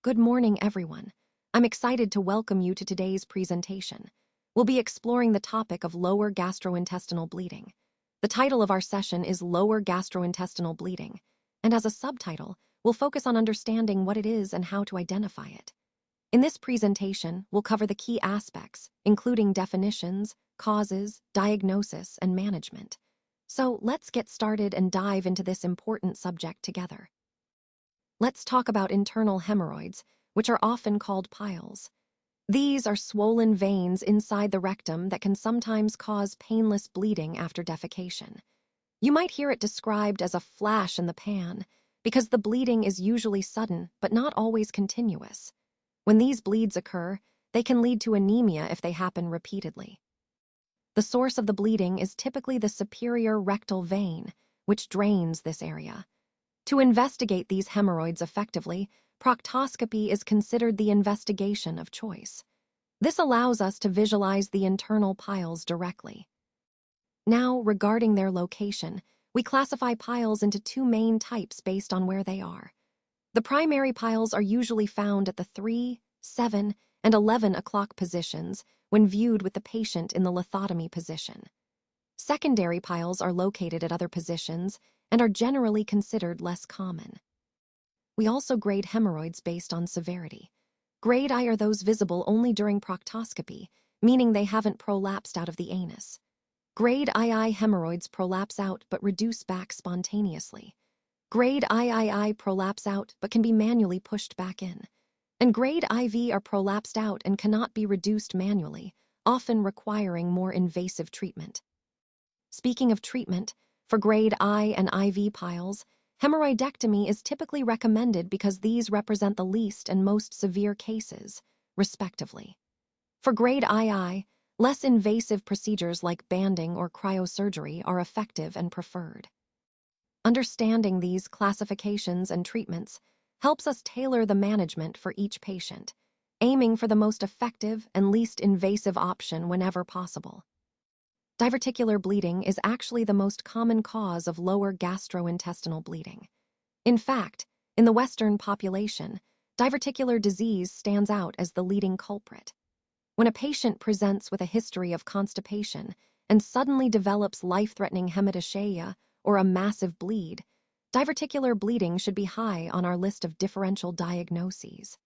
Good morning, everyone. I'm excited to welcome you to today's presentation. We'll be exploring the topic of lower gastrointestinal bleeding. The title of our session is Lower Gastrointestinal Bleeding, and as a subtitle, we'll focus on understanding what it is and how to identify it. In this presentation, we'll cover the key aspects, including definitions, causes, diagnosis, and management. So let's get started and dive into this important subject together. Let's talk about internal hemorrhoids, which are often called piles. These are swollen veins inside the rectum that can sometimes cause painless bleeding after defecation. You might hear it described as a flash in the pan, because the bleeding is usually sudden but not always continuous. When these bleeds occur, they can lead to anemia if they happen repeatedly. The source of the bleeding is typically the superior rectal vein, which drains this area. To investigate these hemorrhoids effectively, proctoscopy is considered the investigation of choice. This allows us to visualize the internal piles directly. Now, regarding their location, we classify piles into two main types based on where they are. The primary piles are usually found at the 3, 7, and 11 o'clock positions when viewed with the patient in the lithotomy position. Secondary piles are located at other positions and are generally considered less common. We also grade hemorrhoids based on severity. Grade I are those visible only during proctoscopy, meaning they haven't prolapsed out of the anus. Grade II hemorrhoids prolapse out but reduce back spontaneously. Grade III prolapse out but can be manually pushed back in. And grade IV are prolapsed out and cannot be reduced manually, often requiring more invasive treatment. Speaking of treatment, for grade I and IV piles, hemorrhoidectomy is typically recommended because these represent the least and most severe cases, respectively. For grade II, less invasive procedures like banding or cryosurgery are effective and preferred. Understanding these classifications and treatments helps us tailor the management for each patient, aiming for the most effective and least invasive option whenever possible. Diverticular bleeding is actually the most common cause of lower gastrointestinal bleeding. In fact, in the Western population, diverticular disease stands out as the leading culprit. When a patient presents with a history of constipation and suddenly develops life-threatening hematuria or a massive bleed, diverticular bleeding should be high on our list of differential diagnoses.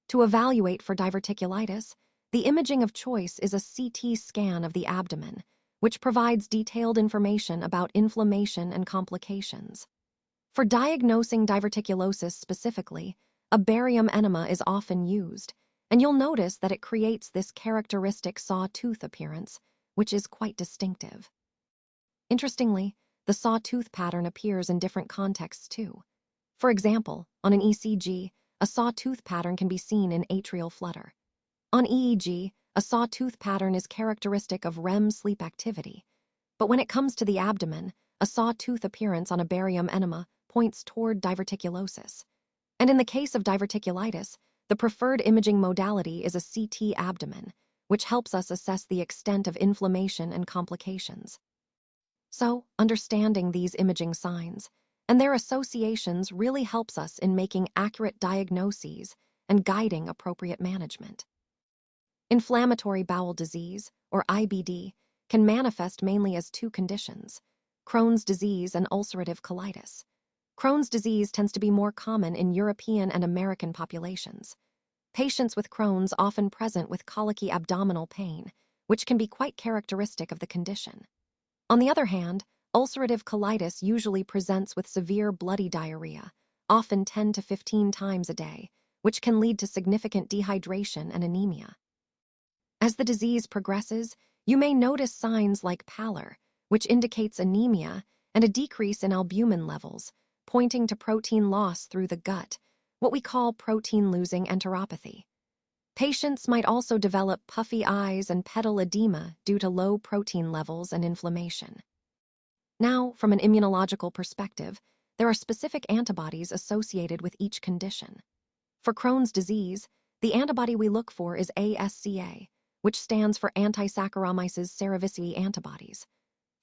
To evaluate for diverticulitis, the imaging of choice is a CT scan of the abdomen, which provides detailed information about inflammation and complications. For diagnosing diverticulosis specifically, a barium enema is often used, and you'll notice that it creates this characteristic sawtooth appearance, which is quite distinctive. Interestingly, the sawtooth pattern appears in different contexts too. For example, on an ECG, a sawtooth pattern can be seen in atrial flutter. On EEG, a sawtooth pattern is characteristic of REM sleep activity. But when it comes to the abdomen, a sawtooth appearance on a barium enema points toward diverticulosis. And in the case of diverticulitis, the preferred imaging modality is a CT abdomen, which helps us assess the extent of inflammation and complications. So, understanding these imaging signs and their associations really helps us in making accurate diagnoses and guiding appropriate management. Inflammatory bowel disease, or IBD, can manifest mainly as two conditions: Crohn's disease and ulcerative colitis. Crohn's disease tends to be more common in European and American populations. Patients with Crohn's often present with colicky abdominal pain, which can be quite characteristic of the condition. On the other hand, ulcerative colitis usually presents with severe bloody diarrhea, often 10 to 15 times a day, which can lead to significant dehydration and anemia. As the disease progresses, you may notice signs like pallor, which indicates anemia, and a decrease in albumin levels, pointing to protein loss through the gut, what we call protein-losing enteropathy. Patients might also develop puffy eyes and pedal edema due to low protein levels and inflammation. Now, from an immunological perspective, there are specific antibodies associated with each condition. For Crohn's disease, the antibody we look for is ASCA, which stands for anti-Saccharomyces cerevisiae antibodies.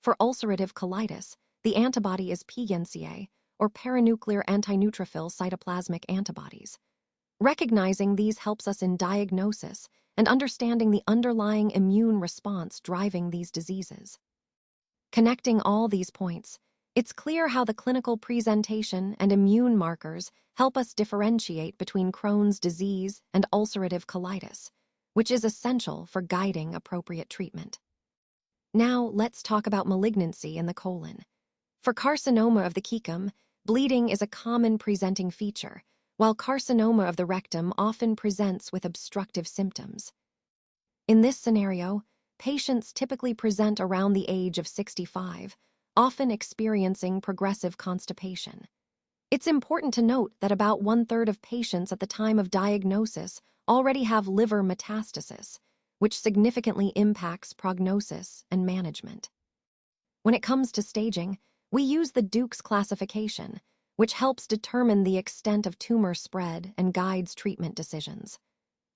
For ulcerative colitis, the antibody is PNCA, or paranuclear antineutrophil cytoplasmic antibodies. Recognizing these helps us in diagnosis and understanding the underlying immune response driving these diseases. Connecting all these points, it's clear how the clinical presentation and immune markers help us differentiate between Crohn's disease and ulcerative colitis, which is essential for guiding appropriate treatment. Now, let's talk about malignancy in the colon. For carcinoma of the cecum, bleeding is a common presenting feature, while carcinoma of the rectum often presents with obstructive symptoms. In this scenario, patients typically present around the age of 65, often experiencing progressive constipation. It's important to note that about 1/3 of patients at the time of diagnosis already have liver metastasis, which significantly impacts prognosis and management. When it comes to staging, we use the Duke's classification, which helps determine the extent of tumor spread and guides treatment decisions.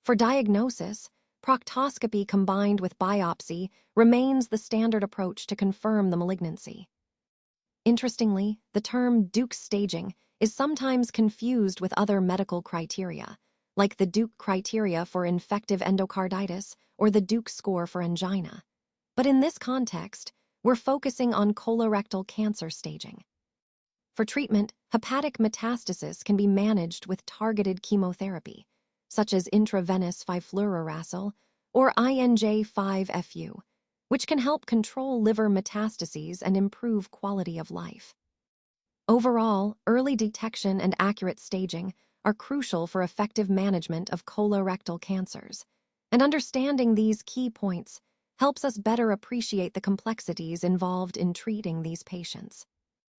For diagnosis, proctoscopy combined with biopsy remains the standard approach to confirm the malignancy. Interestingly, the term Duke's staging is sometimes confused with other medical criteria, like the Duke criteria for infective endocarditis or the Duke score for angina. But in this context, we're focusing on colorectal cancer staging. For treatment, hepatic metastasis can be managed with targeted chemotherapy, such as intravenous fifluoracil or INJ-5-FU, which can help control liver metastases and improve quality of life. Overall, early detection and accurate staging are crucial for effective management of colorectal cancers, and understanding these key points helps us better appreciate the complexities involved in treating these patients.